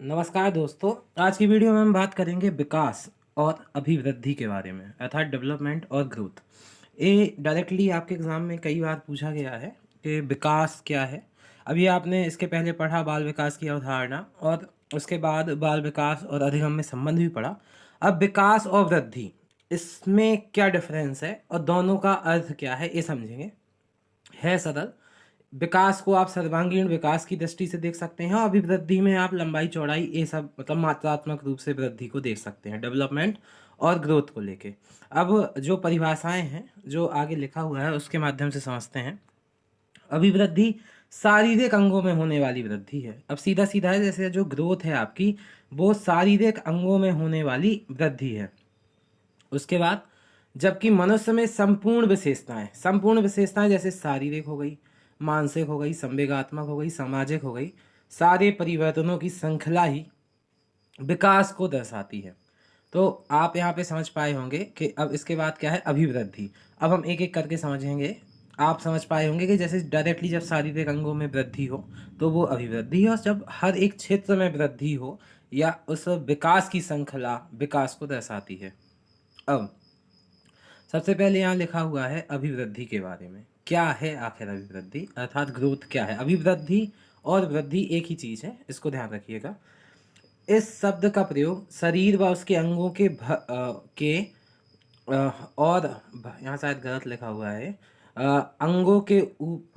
नमस्कार दोस्तों। आज की वीडियो में हम बात करेंगे विकास और अभिवृद्धि के बारे में, अर्थात डेवलपमेंट और ग्रोथ। ये डायरेक्टली आपके एग्जाम में कई बार पूछा गया है कि विकास क्या है। अभी आपने इसके पहले पढ़ा बाल विकास की अवधारणा, और उसके बाद बाल विकास और अधिगम में संबंध भी पढ़ा। अब विकास और वृद्धि, इसमें क्या डिफरेंस है और दोनों का अर्थ क्या है, ये समझेंगे। है सरल। विकास को आप सर्वांगीण विकास की दृष्टि से देख सकते हैं, और अभिवृद्धि में आप लंबाई चौड़ाई ये सब मतलब मात्रात्मक रूप से वृद्धि को देख सकते हैं, डेवलपमेंट और ग्रोथ को लेके। अब जो परिभाषाएं हैं जो आगे लिखा हुआ है उसके माध्यम से समझते हैं। अभिवृद्धि शारीरिक अंगों में होने वाली वृद्धि है। अब सीधा सीधा है, जैसे जो ग्रोथ है आपकी वो शारीरिक अंगों में होने वाली वृद्धि है। उसके बाद जबकि मनुष्य में संपूर्ण विशेषताएं जैसे शारीरिक हो गई, मानसिक हो गई, संवेगात्मक हो गई, सामाजिक हो गई, सारे परिवर्तनों की श्रृंखला ही विकास को दर्शाती है। तो आप यहाँ पे समझ पाए होंगे कि अब इसके बाद क्या है, अभिवृद्धि। अब हम एक एक करके समझेंगे। आप समझ पाए होंगे कि जैसे डायरेक्टली जब शारीरिक अंगों में वृद्धि हो तो वो अभिवृद्धि है, और जब हर एक क्षेत्र में वृद्धि हो या उस विकास की श्रृंखला विकास को दर्शाती है। अब सबसे पहले यहाँ लिखा हुआ है अभिवृद्धि के बारे में। क्या है आखिर अभिवृद्धि, अर्थात ग्रोथ क्या है। अभिवृद्धि और वृद्धि एक ही चीज़ है, इसको ध्यान रखिएगा। इस शब्द का प्रयोग शरीर व उसके अंगों और यहाँ शायद गलत लिखा हुआ है, अंगों के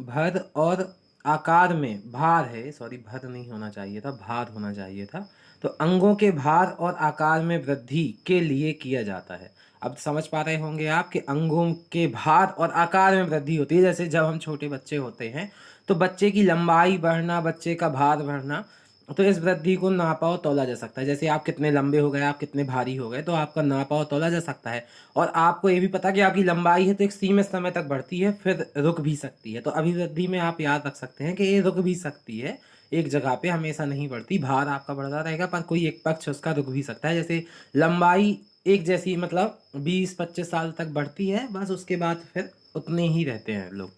भर और आकार में भार है, सॉरी भर नहीं होना चाहिए था, भार होना चाहिए था। तो अंगों के भार और आकार में वृद्धि के लिए किया जाता है। अब समझ पा रहे होंगे आप कि अंगों के भार और आकार में वृद्धि होती है। जैसे जब हम छोटे बच्चे होते हैं तो बच्चे की लंबाई बढ़ना, बच्चे का भार बढ़ना, तो इस वृद्धि को नापा और तौला जा सकता है। जैसे आप कितने लंबे हो गए, आप कितने भारी हो गए, तो आपका नापा और तौला जा सकता है। और आपको ये भी पता कि आपकी लंबाई है तो एक सीमित समय तक बढ़ती है, फिर रुक भी सकती है। तो अभिवृद्धि में आप याद रख सकते हैं कि ये रुक भी सकती है, एक जगह पे हमेशा नहीं बढ़ती। भार आपका बढ़ता रहेगा पर कोई एक पक्ष उसका रुक भी सकता है। जैसे लंबाई एक जैसी मतलब 20-25 साल तक बढ़ती है, बस उसके बाद फिर उतने ही रहते हैं लोग।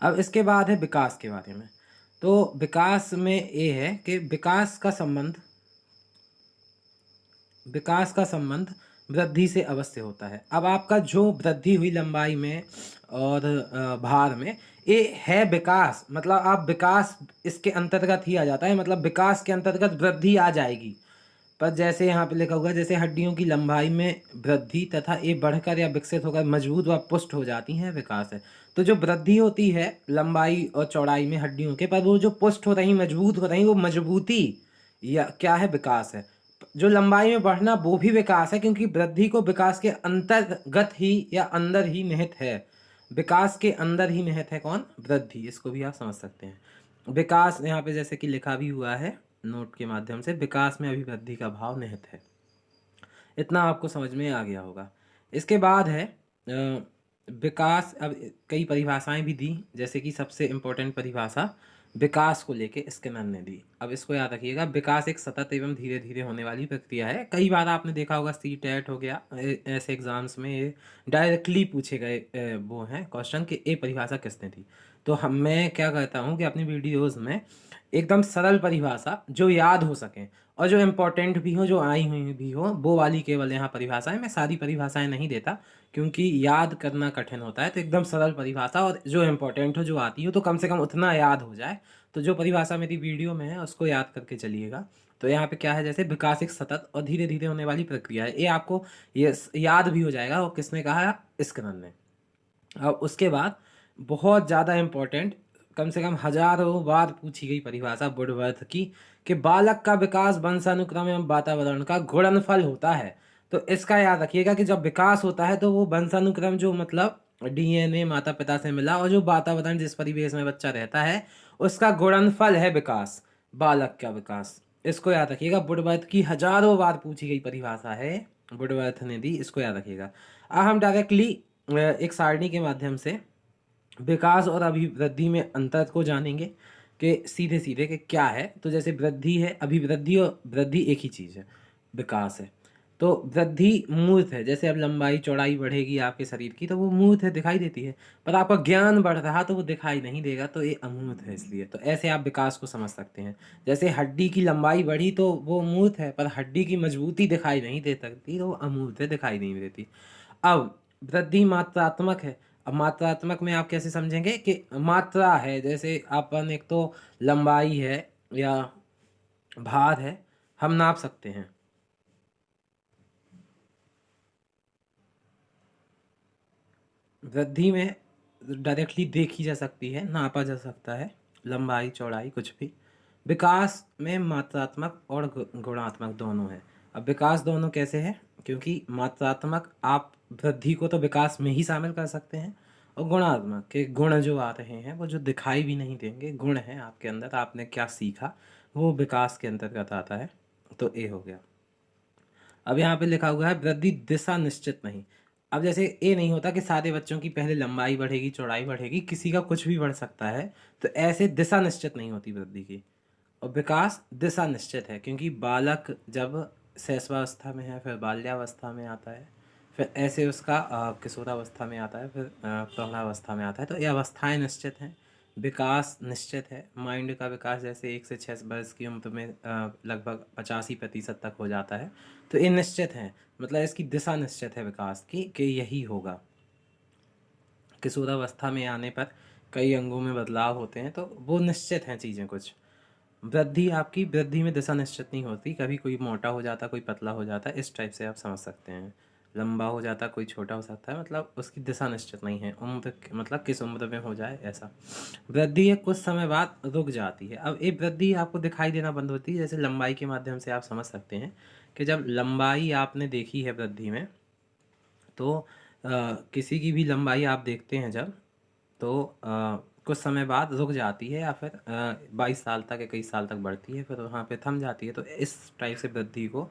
अब इसके बाद है विकास के बारे में। तो विकास में ये है कि विकास का संबंध वृद्धि से अवश्य होता है। अब आपका जो वृद्धि हुई लंबाई में और भार में, ये है विकास, मतलब आप विकास इसके अंतर्गत ही आ जाता है, मतलब विकास के अंतर्गत वृद्धि आ जाएगी। पर जैसे यहाँ पे लिखा हुआ है, जैसे हड्डियों की लंबाई में वृद्धि तथा ये बढ़कर या विकसित होकर मजबूत व पुष्ट हो जाती हैं, विकास है। तो जो वृद्धि होती है लंबाई और चौड़ाई में हड्डियों के, पर वो जो पुष्ट हो रही, मजबूत हो रही, वो मजबूती या क्या है, विकास है। जो लंबाई में बढ़ना वो भी विकास है, क्योंकि वृद्धि को विकास के अंतर्गत ही या अंदर ही निहित है। विकास के अंदर ही निहित है कौन, वृद्धि। इसको भी आप समझ सकते हैं। विकास यहाँ पे जैसे कि लिखा भी हुआ है नोट के माध्यम से, विकास में अभिवृद्धि का भाव निहित है। इतना आपको समझ में आ गया होगा। इसके बाद है विकास। अब कई परिभाषाएं भी दी, जैसे कि सबसे इम्पोर्टेंट परिभाषा विकास को लेके स्किनर ने दी। अब इसको याद रखिएगा, विकास एक सतत एवं धीरे धीरे होने वाली प्रक्रिया है। कई बार आपने देखा होगा सी टेट हो गया, ऐसे एग्जाम्स में ये डायरेक्टली पूछे गए वो हैं क्वेश्चन कि ये परिभाषा किसने दी। तो मैं क्या कहता हूँ कि अपनी वीडियोज़ में एकदम सरल परिभाषा जो याद हो सके और जो इम्पोर्टेंट भी हो, जो आई हुई भी हो, वो वाली केवल यहाँ परिभाषाएं। मैं सारी परिभाषाएं नहीं देता क्योंकि याद करना कठिन होता है। तो एकदम सरल परिभाषा और जो इम्पोर्टेंट हो, जो आती हो, तो कम से कम उतना याद हो जाए। तो जो परिभाषा मेरी वीडियो में है उसको याद करके चलिएगा। तो यहाँ पे क्या है, जैसे विकास एक सतत और धीरे धीरे होने वाली प्रक्रिया है, ये आपको ये याद भी हो जाएगा। और किसने कहा, स्किनर ने। अब उसके बाद बहुत ज़्यादा इम्पोर्टेंट, कम से कम हजारों बार पूछी गई परिभाषा वुडवर्थ की, कि बालक का विकास वंशानुक्रम एवं वातावरण का गुणनफल होता है। तो इसका याद रखिएगा कि जब विकास होता है तो वो वंशानुक्रम, जो मतलब डीएनए माता पिता से मिला, और जो वातावरण जिस परिवेश में बच्चा रहता है उसका गुणनफल है विकास, बालक का विकास। इसको याद रखिएगा, वुडवर्थ की हजारों बार पूछी गई परिभाषा है, वुडवर्थ ने दी, इसको याद रखिएगा। अब हम डायरेक्टली एक सारणी के माध्यम से विकास और अभिवृद्धि में अंतर को जानेंगे कि सीधे सीधे कि क्या है। तो जैसे वृद्धि है, अभिवृद्धि और वृद्धि एक ही चीज़ है, विकास है। तो वृद्धि मूर्त है, जैसे अब लंबाई चौड़ाई बढ़ेगी आपके शरीर की तो वो मूर्त है, दिखाई देती है। पर आपका ज्ञान बढ़ रहा तो वो दिखाई नहीं देगा, तो ये अमूर्त है। इसलिए तो ऐसे आप विकास को समझ सकते हैं। जैसे हड्डी की लंबाई बढ़ी तो वो मूर्त है, पर हड्डी की मजबूती दिखाई नहीं दे सकती, तो वो अमूर्त है, दिखाई नहीं देती। अब वृद्धि मात्रात्मक है। अब मात्रात्मक में आप कैसे समझेंगे कि मात्रा है, जैसे अपन एक तो लंबाई है या भार है, हम नाप सकते हैं। वृद्धि में डायरेक्टली देखी जा सकती है, नापा जा सकता है, लंबाई चौड़ाई कुछ भी। विकास में मात्रात्मक और गुणात्मक दोनों है। अब विकास दोनों कैसे है, क्योंकि मात्रात्मक आप वृद्धि को तो विकास में ही शामिल कर सकते हैं, और गुणात्मक के गुण जो आ रहे हैं वो जो दिखाई भी नहीं देंगे, गुण है आपके अंदर, आपने क्या सीखा, वो विकास के अंतर्गत आता है। तो ए हो गया। अब यहाँ पे लिखा हुआ है वृद्धि दिशा निश्चित नहीं। अब जैसे ये नहीं होता कि सारे बच्चों की पहले लंबाई बढ़ेगी चौड़ाई बढ़ेगी, किसी का कुछ भी बढ़ सकता है। तो ऐसे दिशा निश्चित नहीं होती वृद्धि की। और विकास दिशा निश्चित है, क्योंकि बालक जब शैशवावस्था में है, फिर बाल्यावस्था में आता है, फिर ऐसे उसका किशोरावस्था में आता है, फिर प्रौढ़ावस्था में आता है। तो ये अवस्थाएं निश्चित हैं, विकास निश्चित है। माइंड का विकास जैसे 1 से 6 वर्ष की उम्र में लगभग 85% तक हो जाता है। तो ये निश्चित है, मतलब इसकी दिशा निश्चित है विकास की, कि यही होगा। किशोरावस्था में आने पर कई अंगों में बदलाव होते हैं, तो वो निश्चित हैं चीज़ें कुछ। वृद्धि आपकी वृद्धि में दिशा निश्चित नहीं होती, कभी कोई मोटा हो जाता, कोई पतला हो जाता है, इस टाइप से आप समझ सकते हैं। लंबा हो जाता, कोई छोटा हो सकता है, मतलब उसकी दिशा निश्चित नहीं है। उम्र मतलब किस उम्र में हो जाए ऐसा। वृद्धि है कुछ समय बाद रुक जाती है। अब ये वृद्धि आपको दिखाई देना बंद होती है, जैसे लंबाई के माध्यम से आप समझ सकते हैं कि जब लंबाई आपने देखी है वृद्धि में, तो किसी की भी लंबाई आप देखते हैं जब, तो कुछ समय बाद रुक जाती है, या फिर 22 साल तक, 21 साल तक बढ़ती है, फिर वहाँ पे थम जाती है। तो इस टाइप से वृद्धि को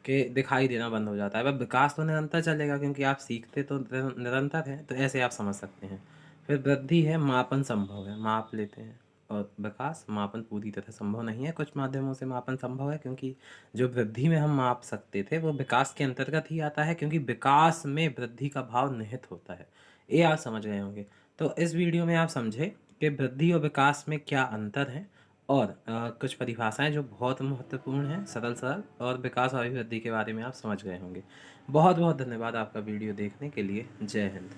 के दिखाई देना बंद हो जाता है। वह विकास तो निरंतर चलेगा, क्योंकि आप सीखते तो निरंतर हैं, तो ऐसे आप समझ सकते हैं। फिर वृद्धि है मापन संभव है, माप लेते हैं। और विकास मापन पूरी तरह संभव नहीं है, कुछ माध्यमों से मापन संभव है, क्योंकि जो वृद्धि में हम माप सकते थे वो विकास के अंतर्गत ही आता है, क्योंकि विकास में वृद्धि का भाव निहित होता है। ये आप समझ गए होंगे। तो इस वीडियो में आप समझे कि वृद्धि और विकास में क्या अंतर है, और कुछ परिभाषाएं जो बहुत महत्वपूर्ण हैं, सरल सरल, और विकास और अभिवृद्धि के बारे में आप समझ गए होंगे। बहुत बहुत धन्यवाद आपका वीडियो देखने के लिए। जय हिंद।